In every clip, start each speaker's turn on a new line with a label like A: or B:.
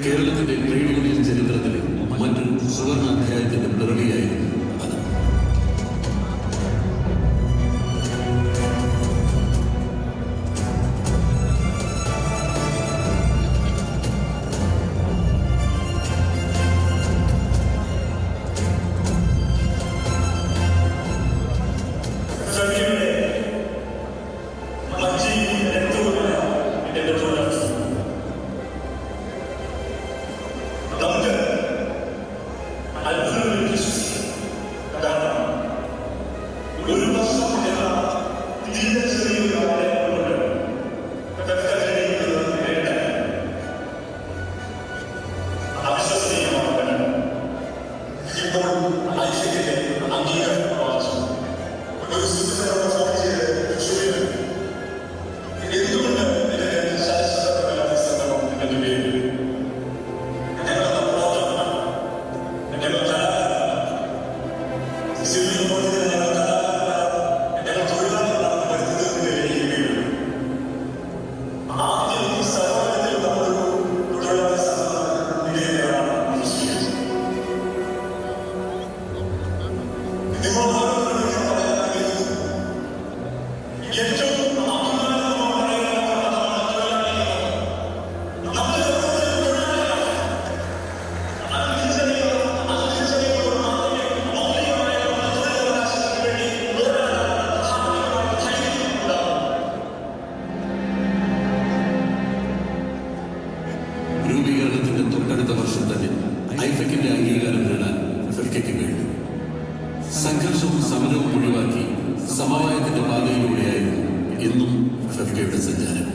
A: കേരളത്തിന്റെ trade union ചരിത്രത്തിലെ മറ്റൊരു സുവർണ അധ്യായത്തിന്റെ പിറവിയായിരുന്നു അത്. രൂപീകരണത്തിന്റെ തൊട്ടടുത്ത വർഷം തന്നെ ഐഫക്കിന്റെ അംഗീകാരം നേടാൻ ഫെഫ്കയ്ക്ക് കഴിഞ്ഞു. സംഘർഷവും സമരവും ഒഴിവാക്കി സമവായത്തിന്റെ പാതയിലൂടെയായിരുന്നു എന്നും ഫെഫ്കയുടെ സഞ്ചാരം.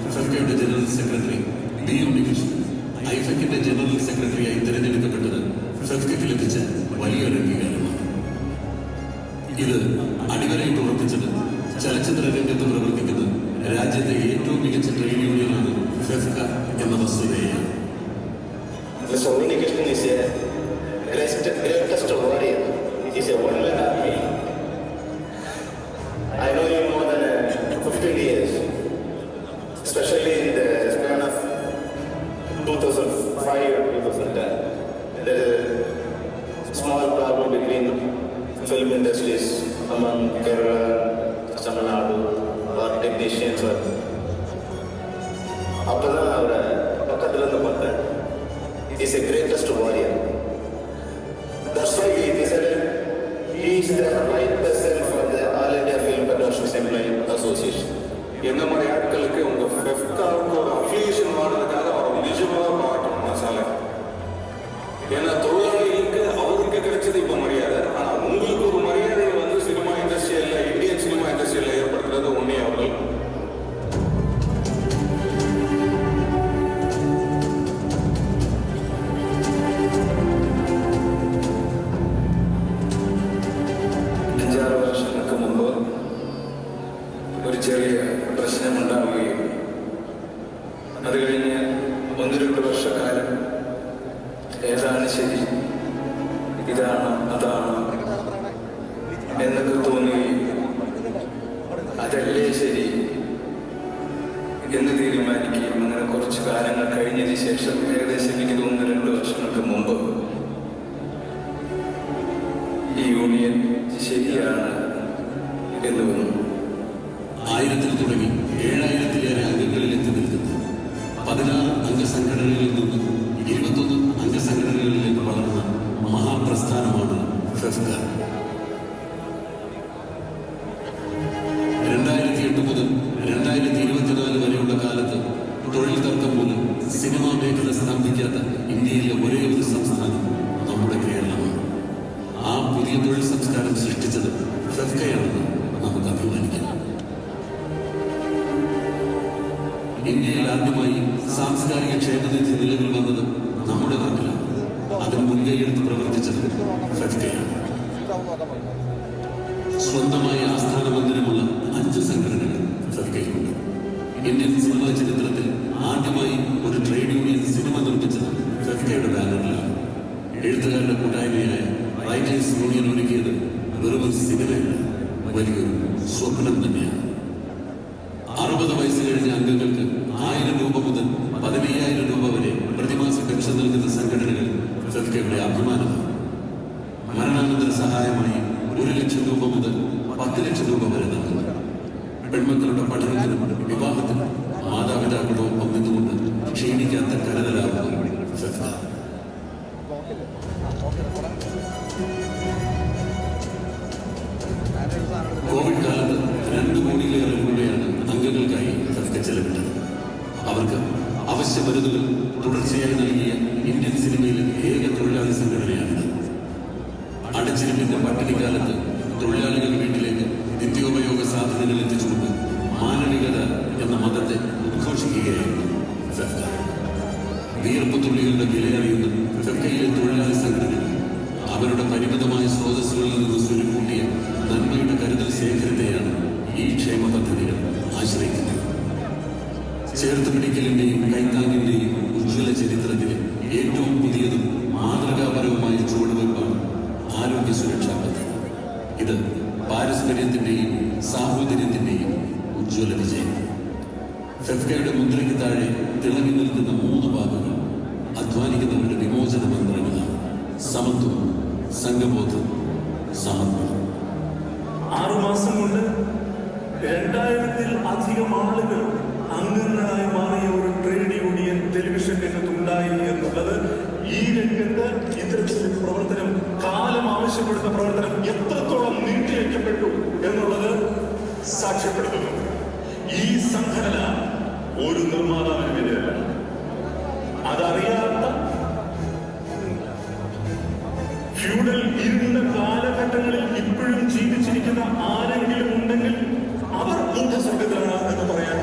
A: ഫെഫ്കയുടെ ജനറൽ സെക്രട്ടറി ബി ഉണ്ണികൃഷ്ണൻ ഐഫക്കിന്റെ ജനറൽ സെക്രട്ടറിയായി തിരഞ്ഞെടുക്കപ്പെട്ടത് ഫെഫ്കയ്ക്ക് ലഭിച്ച വലിയൊരു അംഗീകാരമാണ്. ഇത് അടിവരയിട്ട് ഉറപ്പിച്ചത് ചലച്ചിത്ര രംഗത്ത് പ്രവർത്തിക്കുന്ന രാജ്യത്തെ ഏറ്റവും മികച്ച ട്രേഡ് യൂണിയനാണ് ഫെഫ്ക എന്ന വസ്തുതയാണ്.
B: Mr. Unnikrishnan is a greatest warrior. He is a one-man army. I know him more than 15 years, especially in the span of 2005 and 2010. There is a small problem between film industries among Kerala, Tamil Nadu, or technicians. After that, he is a greatest warrior. That's why he decided he is the right person for the All India Film Productions Employees Association.
C: என்ன மாதிரி ஆட்களுக்கு உங்க ஃபெஃப்காவுக்கு ஒரு affiliation வாடுறதுக்காக அவர் நிஜமாக பாராட்டணும் மசாலா. ஏன்னா தொழிலாளிகளுக்கு அவருக்கு கிடைச்சது இப்போ மரியாதை, ஆனால் உங்களுக்கு ஒரு மரியாதையை வந்து சினிமா இண்டஸ்ட்ரியில் இந்தியன் சினிமா இண்டஸ்ட்ரியில் ஏற்படுத்துறது உன்னே அவர்கள்.
D: ചെറിയ പ്രശ്നമുണ്ടാവുകയും അത് കഴിഞ്ഞ് 1-2 വർഷക്കാലം ഏതാണ് ശരി, ഇതാണ് അതാണ് എന്നൊക്കെ തോന്നുകയും അതല്ലേ ശരി എന്ന് തീരുമാനിക്കുകയും അങ്ങനെ കുറച്ച് കാലങ്ങൾ കഴിഞ്ഞതിന് ശേഷം ഏകദേശം എനിക്ക് തോന്നുന്നു 2 വർഷങ്ങൾക്ക് മുമ്പ് ഈ യൂണിയൻ ശരിയാണ് എന്ന് വന്നു.
A: 1000-ൽ തുടങ്ങി 7000-ലേറെ അംഗങ്ങളിൽ എത്തി നിൽക്കുന്നു. 16 അംഗസംഘടനകളിൽ നിന്ന് 21 അംഗസംഘടനകളിലേക്ക് വളർന്ന മഹാപ്രസ്ഥാനമാണ് ഫെഫ്ക. 2008 മുതൽ 2024 വരെയുള്ള കാലത്ത് തൊഴിൽ തർക്കം മൂലം സിനിമാ മേഖല സ്തംഭിക്കാത്ത ഇന്ത്യയിലെ ഒരേ ഒരു സംസ്ഥാനം നമ്മുടെ കേരളമാണ്. ആ പുതിയ തൊഴിൽ സംസ്കാരം സൃഷ്ടിച്ചത് ഫെഫ്കയാണെന്ന് നമുക്ക് അഭിമാനിക്കാം. ഇന്ത്യയിൽ ആദ്യമായി സാംസ്കാരിക ക്ഷേമനിധി നിലവിൽ വന്നത് നമ്മുടെ നാട്ടിലാണ്. അതിന് മുൻകൈയെടുത്ത് പ്രവർത്തിച്ചത് ഫെഫ്കയാണ്. സ്വന്തമായി ആസ്ഥാന മന്ദിരമുള്ള 5 സംഘടനകൾ ഫെഫ്കയിലുണ്ട്. ഇന്ത്യൻ സിനിമാ ചരിത്രത്തിൽ ആദ്യമായി ഒരു ട്രേഡ് യൂണിയൻ സിനിമ നിർമ്മിച്ചത് ഫെഫ്കയുടെ ബാനറിലാണ്. എഴുത്തുകാരുടെ കൂട്ടായ്മയായ റൈറ്റേഴ്സ് യൂണിയൻ ഒരുക്കിയത് വെറും സിനിമയല്ല, വലിയൊരു സ്വപ്നം തന്നെയാണ്. 60 വയസ്സ് കഴിഞ്ഞ അംഗങ്ങൾക്ക് 1000 രൂപ മുതൽ 15,000 രൂപ വരെ പ്രതിമാസ പെൻഷൻ നൽകുന്ന സംഘടനകൾ ഫെഫ്കയുടെ അഭിമാനമാണ്. മരണാനന്തര സഹായമായി 1 ലക്ഷം രൂപ മുതൽ 10 ലക്ഷം രൂപ വരെ നൽകുന്നു. പെൺമക്കളുടെ പഠനത്തിനും വിവാഹത്തിനും മാതാപിതാക്കളോടൊപ്പം നിന്നുകൊണ്ട് ക്ഷീണിക്കാത്ത കരുതലാകുന്നു ഫെഫ്ക. കോവിഡ് കാലത്ത് 2 കോടിയിലേറെ രൂപയാണ് അംഗങ്ങൾക്കായി ഫെഫ്ക ചെലവിട്ടത്. അവർക്ക് അവശ്യ മരുന്നുകൾ തുടർച്ചയായി നൽകിയ ഇന്ത്യൻ സിനിമയിലെ ഏക തൊഴിലാളി സംഘടനയാണിത്. അടച്ചിരിപ്പിന്റെ പട്ടിണിക്കാലത്ത് തൊഴിലാളികൾ വീട്ടിലേക്ക് നിത്യോപയോഗ സാധനങ്ങൾ എത്തിച്ചുകൊണ്ട് മാനവികത എന്ന മതത്തെ ഉദ്ഘോഷിക്കുകയായിരുന്നു ഫെഫ്ക. വിയർപ്പ് തുള്ളികളുടെ വിലയറിയുന്ന ഫെഫ്കയിലെ തൊഴിലാളി സംഘടനകൾ അവരുടെ പരിമിതമായ സ്രോതസ്സുകളിൽ നിന്ന് സ്വരുക്കൂട്ടിയ നന്മയുടെ കരുതൽ ശേഖരത്തെയാണ് ഈ ക്ഷേമ പദ്ധതികൾ ആശ്രയിക്കുന്നത്. ചേർത്ത് പിടിക്കലിന്റെയും കൈത്താങ്ങിന്റെയും ഉജ്ജ്വല ചരിത്രത്തിലെ ഏറ്റവും പുതിയതും മാതൃകാപരവുമായ ചുവടുവയ്പ്പാണ് ആരോഗ്യ സുരക്ഷാ പദ്ധതി. ഇത് പാരസ്പര്യത്തിന്റെയും സാഹോദര്യത്തിന്റെയും ഉജ്ജ്വല വിജയം. ഫെഫ്കയുടെ മുദ്രയ്ക്ക് താഴെ തിളങ്ങി നിൽക്കുന്ന 3 വാക്കുകൾ അധ്വാനിക്കുന്നവരുടെ വിമോചന മന്ത്രങ്ങളാണ്: സമത്വം, സംഘബോധം, സമർപ്പണം.
E: 6 മാസം കൊണ്ട് 2000-ൽ-അധികം ആളുകൾ അംഗങ്ങളായി മാറിയ ഒരു ട്രേഡ് യൂണിയൻ ടെലിവിഷൻ രംഗത്തുണ്ടായി എന്നുള്ളത് ഈ രംഗത്ത് ഇത്തരത്തിലൊരു പ്രവർത്തനം, കാലം ആവശ്യപ്പെടുന്ന പ്രവർത്തനം എത്രത്തോളം നീട്ടിവെക്കപ്പെട്ടു എന്നുള്ളത് സാക്ഷ്യപ്പെടുത്തുന്നു. ഈ സംഘടന ഒരു നിർമ്മാതാവിനെതിരല്ല. അതറിയാത്ത ഫ്യൂഡൽ ഇരുണ്ട കാലഘട്ടങ്ങളിൽ ഇപ്പോഴും ജീവിച്ചിരിക്കുന്ന ആരെങ്കിലും ഉണ്ടെങ്കിൽ അവർ മൂഢസ്വർഗത്തിലാണ് എന്ന് പറയാൻ